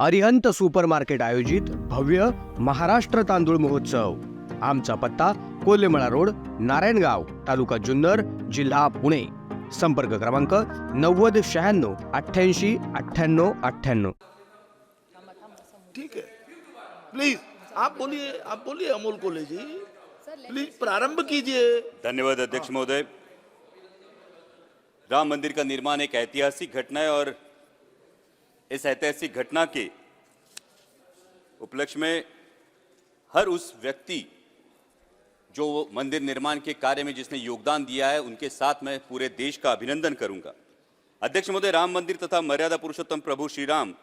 Arihant supermarket आयोजित भव्य महाराष्ट्र तांदूळ महोत्सव। आमचा पत्ता कोल्हेमळा रोड, नारायणगाव, तालुका जुन्नर, जिल्हा पुणे। संपर्क क्रमांक 90 96 88 98 98। ठीक है, प्लीज आप बोलिए अमोल कोल्हे जी, प्लीज प्रारंभ कीजिए। धन्यवाद अध्यक्ष महोदय। राम मंदिर का निर्माण एक ऐतिहासिक घटना है और इस ऐतिहासिक घटना के उपलक्ष्य में हर उस व्यक्ति जो मंदिर निर्माण के कार्य में जिसने योगदान दिया है उनके साथ मैं पूरे देश का अभिनंदन करूंगा। अध्यक्ष महोदय, राम मंदिर तथा मर्यादा पुरुषोत्तम प्रभु श्री राम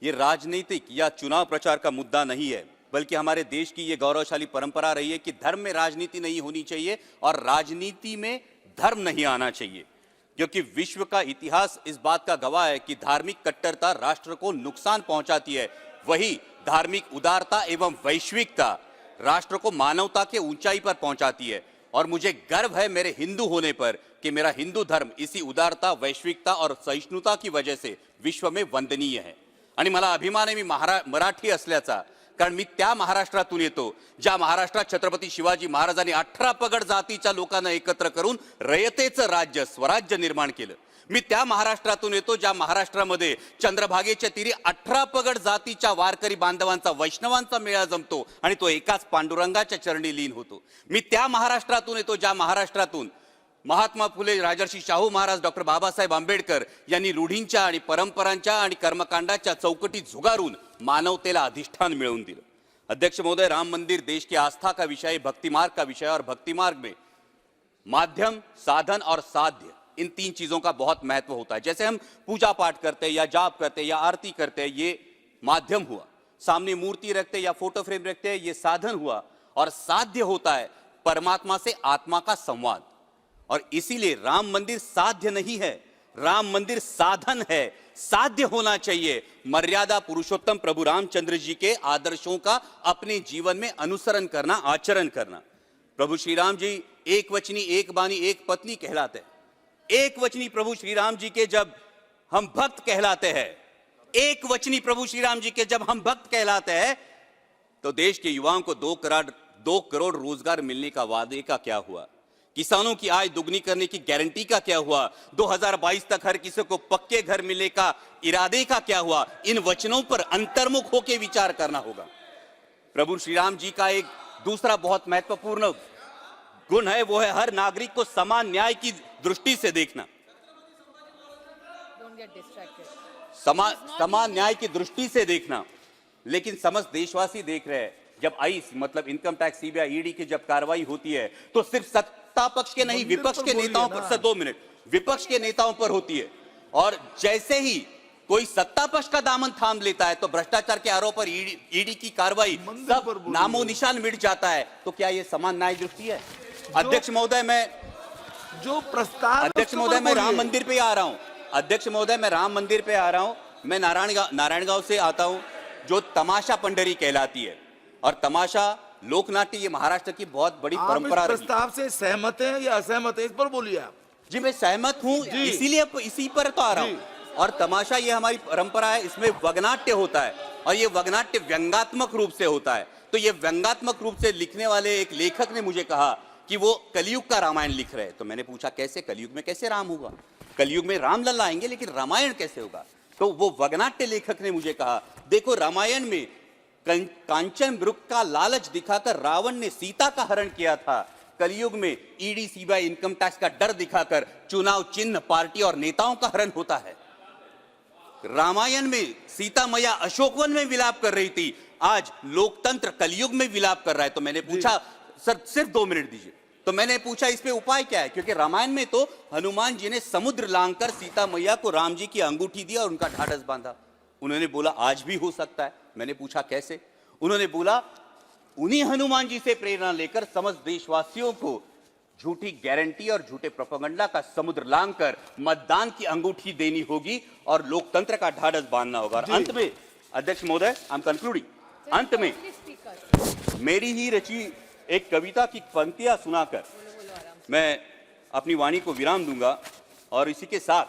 ये राजनीतिक या चुनाव प्रचार का मुद्दा नहीं है, बल्कि हमारे देश की ये गौरवशाली परंपरा रही है कि धर्म में राजनीति नहीं होनी चाहिए और राजनीति में धर्म नहीं आना चाहिए, क्योंकि विश्व का इतिहास इस बात का गवाह है कि धार्मिक कट्टरता राष्ट्र को नुकसान पहुंचाती है, वही धार्मिक उदारता एवं वैश्विकता राष्ट्र को मानवता के ऊंचाई पर पहुंचाती है। और मुझे गर्व है मेरे हिंदू होने पर कि मेरा हिंदू धर्म इसी उदारता, वैश्विकता और सहिष्णुता की वजह से विश्व में वंदनीय है। आणि मला अभिमान आहे मी मराठी असल्याचा, कारण मी त्या महाराष्ट्रातून येतो ज्या महाराष्ट्रात छत्रपती शिवाजी महाराजांनी 18 पगड जातीच्या लोकांना एकत्र करून रयतेचं राज्य, स्वराज्य निर्माण केलं। मी त्या महाराष्ट्रातून येतो ज्या महाराष्ट्रामध्ये चंद्रभागेच्या तीरी 18 पगड जातीच्या वारकरी बांधवांचा, वैष्णवांचा मेळा जमतो आणि तो एकाच पांडुरंगाच्या चरणी लीन होतो। मी त्या महाराष्ट्रातून येतो ज्या महाराष्ट्रातून महात्मा फुले, राजर्षी शाहू महाराज, डॉक्टर बाबासाहेब आंबेडकर यांनी रूढींच्या आणि परंपरांच्या आणि कर्मकांडाच्या चौकटी झुगारून मानवतेला अधिष्ठान मिळवून दिलं। अध्यक्ष महोदय, राम मंदिर देश की आस्था का विषय, भक्ति मार्ग का विषय और भक्ति मार्ग में माध्यम, साधन और साध्य, इन तीन चीजों का बहुत महत्व होता है। जैसे हम पूजा पाठ करते हैं या जाप करते हैं या आरती करते हैं, ये माध्यम हुआ। सामने मूर्ति रखते या फोटो फ्रेम रखते हैं, ये साधन हुआ। और साध्य होता है परमात्मा से आत्मा का संवाद। और इसीलिए राम मंदिर साध्य नहीं है, राम मंदिर साधन है। साध्य होना चाहिए मर्यादा पुरुषोत्तम प्रभु रामचंद्र जी के आदर्शों का अपने जीवन में अनुसरण करना, आचरण करना। प्रभु श्री राम जी एक वचनी, एक बानी, एक पत्नी कहलाते हैं। एक वचनी प्रभु श्री राम जी के जब हम भक्त कहलाते हैं, एक वचनी प्रभु श्री राम जी के जब हम भक्त कहलाते हैं, तो देश के युवाओं को 2 करोड़ रोजगार मिलने का वादे का क्या हुआ? किसानों की आय दुगनी करने की गारंटी का क्या हुआ? 2022 तक हर किसी को पक्के घर मिलने का इरादे का क्या हुआ? इन वचनों पर अंतर्मुख होकर विचार करना होगा। प्रभु श्री राम जी का एक दूसरा बहुत महत्वपूर्ण गुण है, वो है हर नागरिक को समान न्याय की दृष्टि से देखना। समान न्याय की दृष्टि से देखना। लेकिन समस्त देशवासी देख रहे हैं, जब आईस मतलब इनकम टैक्स, सीबीआई, ईडी की जब कार्रवाई होती है तो सिर्फ सत्ता पक्ष के नहीं, विपक्ष के नेताओं पर, सर 2 मिनट, विपक्ष के नेताओं पर होती है। और जैसे ही कोई सत्ता पक्ष का दामन थाम लेता है तो भ्रष्टाचार के आरोप पर ईडी की कार्रवाई सब नामो निशान मिट जाता है। तो क्या ये समान न्याय दृष्टि है? अध्यक्ष महोदय, मैं राम मंदिर पे आ रहा हूं। अध्यक्ष महोदय, मैं राम मंदिर पे आ रहा हूं। मैं नारायणगांव से आता हूं, जो तमाशा पंडरी कहलाती है। और तमाशा लोकनाट्य ये महाराष्ट्र की बहुत बड़ी परंपरा रही। प्रस्ताव से सहमत हैं या असहमत हैं, इस पर बोलिए आप। जी, मैं सहमत हूं, इसीलिए इसी पर तो आ रहा हूं। और तमाशा ये हमारी परंपरा है, इसमें वगनाट्य होता है और ये वगनाट्य व्यंगात्मक रूप से होता है। तो ये व्यंगात्मक रूप से लिखने वाले एक लेखक ने मुझे कहा कि वो कलयुग का रामायण लिख रहे हैं। तो मैंने पूछा कैसे, कलयुग में कैसे राम होगा? कलयुग में राम लल्ला आएंगे लेकिन रामायण कैसे होगा? तो वो वगनाट्य लेखक ने मुझे कहा, देखो रामायण में कांचन मृग का लालच दिखाकर रावण ने सीता का हरण किया था। कलयुग में ईडी, सीबीआई, इनकम टैक्स का डर दिखाकर चुनाव चिन्ह, पार्टी और नेताओं का हरण होता है। रामायण में सीता मैया अशोकवन में विलाप कर रही थी, आज लोकतंत्र कलयुग में विलाप कर रहा है। तो मैंने पूछा, सर सिर्फ 2 मिनट दीजिए। तो मैंने पूछा इस पे उपाय क्या है? क्योंकि रामायण में तो हनुमान जी ने समुद्र लांघकर सीता मैया को राम जी की अंगूठी दी और उनका ढाढ़स बांधा। उन्होंने बोला आज भी हो सकता है। मैंने पूछा कैसे? उन्होंने बोला उन्हीं हनुमान जी से प्रेरणा लेकर समस्त देशवासियों को झूठी गारंटी और झूठे प्रोपेगेंडा का समुद्र लांघकर मतदान की अंगूठी देनी होगी और लोकतंत्र का ढाढ़स बांधना होगा। और अंत में अध्यक्ष महोदय, आई एम कंक्लूडिंग, अंत में मेरी ही रची एक कविता की पंक्तियां सुनाकर मैं अपनी वाणी को विराम दूंगा। और इसी के साथ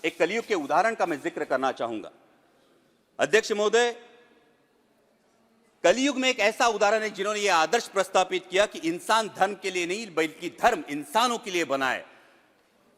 एक कलयुग के उदाहरण का मैं जिक्र करना चाहूंगा। अध्यक्ष महोदय, कलयुग में एक ऐसा उदाहरण है जिन्होंने यह आदर्श प्रस्तापित किया कि इंसान धर्म के लिए नहीं बल्कि धर्म इंसानों के लिए बना है,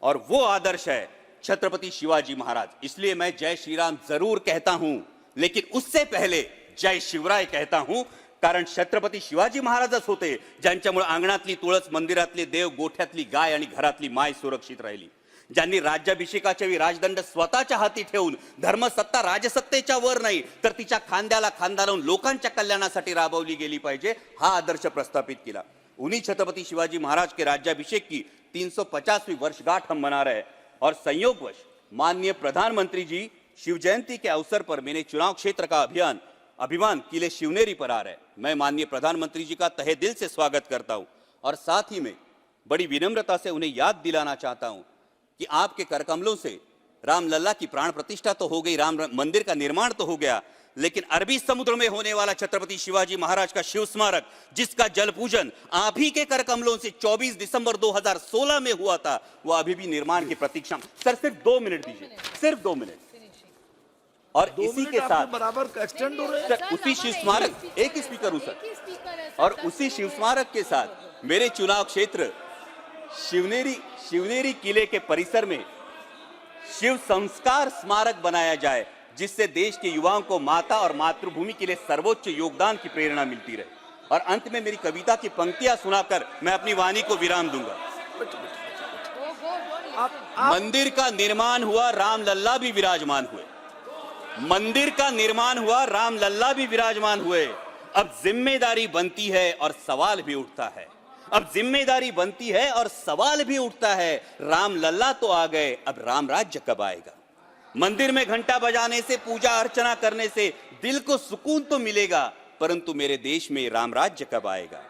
और वो आदर्श है छत्रपति शिवाजी महाराज। इसलिए मैं जय श्री राम जरूर कहता हूं, लेकिन उससे पहले जय शिवराय कहता हूं, कारण छत्रपती शिवाजी महाराजच होते ज्यांच्यामुळे अंगणातली तुळस, मंदिरातले देव, गोठ्यातली गाय आणि घरातली माय सुरक्षित राहिली, ज्यांनी राज्याभिषेकाच्या वेळी राजदंड स्वतःच्या हाती ठेवून धर्मसत्ता राजसत्तेच्या वर नाही तर तिच्या खांद्याला खांदा लावून लोकांच्या कल्याणासाठी राबवली गेली पाहिजे, हा आदर्श प्रस्थापित केला। उन्हीं छत्रपति शिवाजी महाराज के राज्याभिषेक की 350वीं वर्षगांठ हम मना रहे हैं, और संयोगवश माननीय प्रधानमंत्री जी शिव जयंती के अवसर पर मेरे चुनाव क्षेत्र का अभिमान किले शिवनेरी पर आ रहा है। मैं माननीय प्रधानमंत्री जी का तहे दिल से स्वागत करता हूं, और साथ ही में बड़ी विनम्रता से उन्हें याद दिलाना चाहता हूं कि आपके करकमलों से रामलला की प्राण प्रतिष्ठा तो हो गई, राम मंदिर का निर्माण तो हो गया, लेकिन अरबी समुद्र में होने वाला छत्रपति शिवाजी महाराज का शिव स्मारक, जिसका जल पूजन आप ही के करकमलों से 24 दिसंबर 2016 में हुआ था, वो अभी भी निर्माण की प्रतीक्षा। सर सिर्फ 2 मिनट दीजिए, सिर्फ 2 मिनट। और इसी के साथ बराबर एक्सटेंड हो रहे हैं। सर उसी शिव स्मारक, एक ही स्पीकर हूं सर, और उसी शिव स्मारक के साथ मेरे चुनाव क्षेत्र शिवनेरी किले के परिसर में शिव संस्कार स्मारक बनाया जाए, जिससे देश के युवाओं को माता और मातृभूमि के लिए सर्वोच्च योगदान की प्रेरणा मिलती रहे। और अंत में मेरी कविता की पंक्तियां सुनाकर मैं अपनी वाणी को विराम दूंगा। मंदिर का निर्माण हुआ, रामलल्ला भी विराजमान हुए। मंदिर का निर्माण हुआ, रामलल्ला भी विराजमान हुए। अब जिम्मेदारी बनती है और सवाल भी उठता है, अब जिम्मेदारी बनती है और सवाल भी उठता है, रामलल्ला तो आ गए, अब राम राज्य कब आएगा? मंदिर में घंटा बजाने से, पूजा अर्चना करने से दिल को सुकून तो मिलेगा, परंतु मेरे देश में राम राज्य कब आएगा?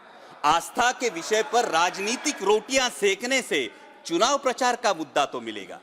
आस्था के विषय पर राजनीतिक रोटियां सेकने से चुनाव प्रचार का मुद्दा तो मिलेगा।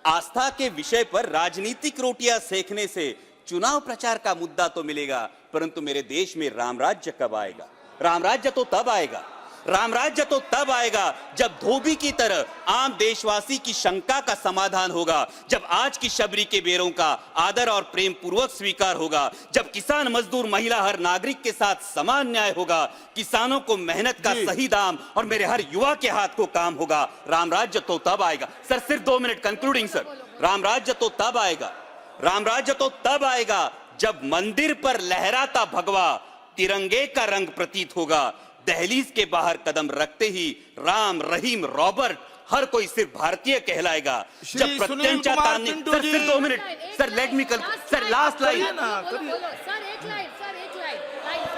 आस्था के विषय पर राजनीतिक रोटियां सेकने से चुनाव प्रचार का मुद्दा तो मिलेगा, परंतु मेरे देश में राम राज्य कब आएगा? राम राज्य तो तब आएगा, राम राज्य तो तब आएगा जब धोबी की तरह आम देशवासी की शंका का समाधान होगा, जब आज की शबरी के बेरों का आदर और प्रेम पूर्वक स्वीकार होगा, जब किसान, मजदूर, महिला, हर नागरिक के साथ समान न्याय होगा, किसानों को मेहनत का सही दाम और मेरे हर युवा के हाथ को काम होगा। राम राज्य तो तब आएगा। सर सिर्फ 2 मिनट कंक्लूडिंग सर। राम राज्य तो तब आएगा, राम राज्य तो तब आएगा जब मंदिर पर लहराता भगवा तिरंगे का रंग प्रतीत होगा। दहलीज के बाहर कदम रखते ही राम, रहीम, रॉबर्ट हर कोई सिर्फ भारतीय कहलाएगा। जब प्रत्यंचा ताने, सर सिर्फ 2 minute sir, let me sir, last line.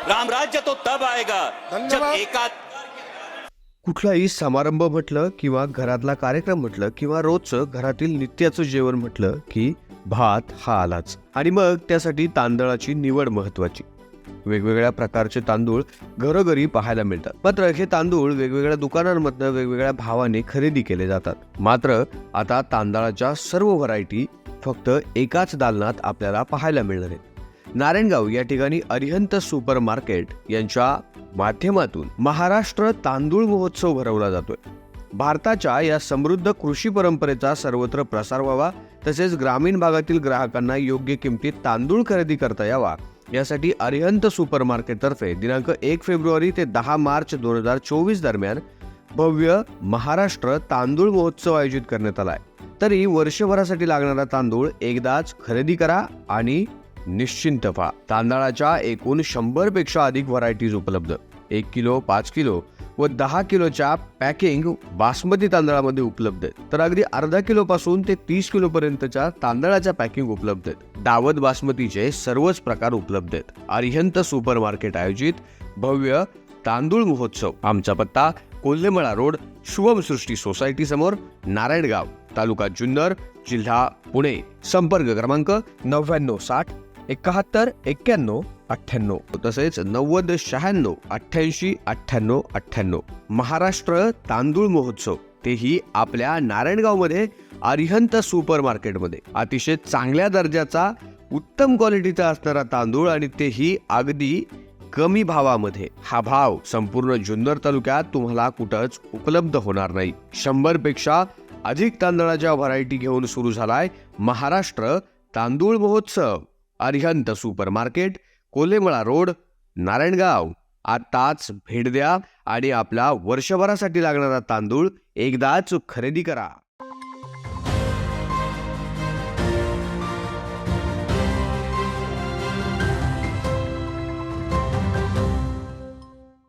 Ram राज्य तो तब आएगा जब एकात कुठलाही समारंभ म्हटलं किंवा घरातला कार्यक्रम म्हटलं किंवा रोजचं घरातील नित्याचं जेवण म्हटलं की भात हा आलाच, आणि मग त्यासाठी तांदळाची निवड महत्वाची। वेगवेगळ्या प्रकारचे तांदूळ घरोघरी पाहायला मिळतात, मात्र हे तांदूळ वेगवेगळ्या दुकानांमधनं वेगवेगळ्या भावाने खरेदी केले जातात। मात्र आता तांदळाच्या सर्व व्हरायटी फक्त एकाच दालनात आपल्याला पाहायला मिळणार आहेत। नारायणगाव या ठिकाणी अरिहंत सुपर मार्केट यांच्या माध्यमातून महाराष्ट्र तांदूळ महोत्सव भरवला जातोय। भारताच्या या समृद्ध कृषी परंपरेचा सर्वत्र प्रसार व्हावा, तसेच ग्रामीण भागातील ग्राहकांना योग्य किमतीत तांदूळ खरेदी करता यावा, यासाठी अरिहंत सुपर मार्केट तर्फे दिनांक 1 फेब्रुवारी ते 10 मार्च 2024 दरम्यान भव्य महाराष्ट्र तांदूळ महोत्सव आयोजित करण्यात आलाय। तरी वर्षभरासाठी लागणारा तांदूळ एकदाच खरेदी करा आणि निश्चिंत व्हा। तांदळाच्या एकूण 100 पेक्षा अधिक व्हरायटीज उपलब्ध, 1 किलो, 5 किलो व 10 किलोच्या पॅकिंग बासमती तांदळामध्ये उपलब्ध आहेत, तर अगदी अर्धा किलो पासून ते 30 किलो पर्यंतच्या तांदळाच्या पॅकिंग उपलब्ध आहेत। दावत बासमतीचे सर्वच प्रकार उपलब्ध आहेत। अरिहंत सुपर मार्केट आयोजित भव्य तांदूळ महोत्सव। आमचा पत्ता कोल्हेमळा रोड, शुभम सृष्टी सोसायटी समोर, नारायणगाव, तालुका जुन्नर, जिल्हा पुणे। संपर्क क्रमांक 9960 71 91 98, तसेच 90 96 88 98 98। महाराष्ट्र तांदूळ महोत्सव, तेही आपल्या नारायणगाव मध्ये अरिहंत सुपर मार्केटमध्ये। अतिशय चांगल्या दर्जाचा, उत्तम क्वालिटीचा असणारा तांदूळ, आणि तेही अगदी कमी भावामध्ये। हा भाव संपूर्ण जुन्नर तालुक्यात तुम्हाला कुठंच उपलब्ध होणार नाही। 100 पेक्षा अधिक तांदळाच्या व्हरायटी घेऊन सुरू झालाय महाराष्ट्र तांदूळ महोत्सव। Arihant super market, Kolemala road, Narayangaon. आताच भेट द्या आणि आपला वर्षभरासाठी लागणारा तांदूळ एकदाच खरेदी करा.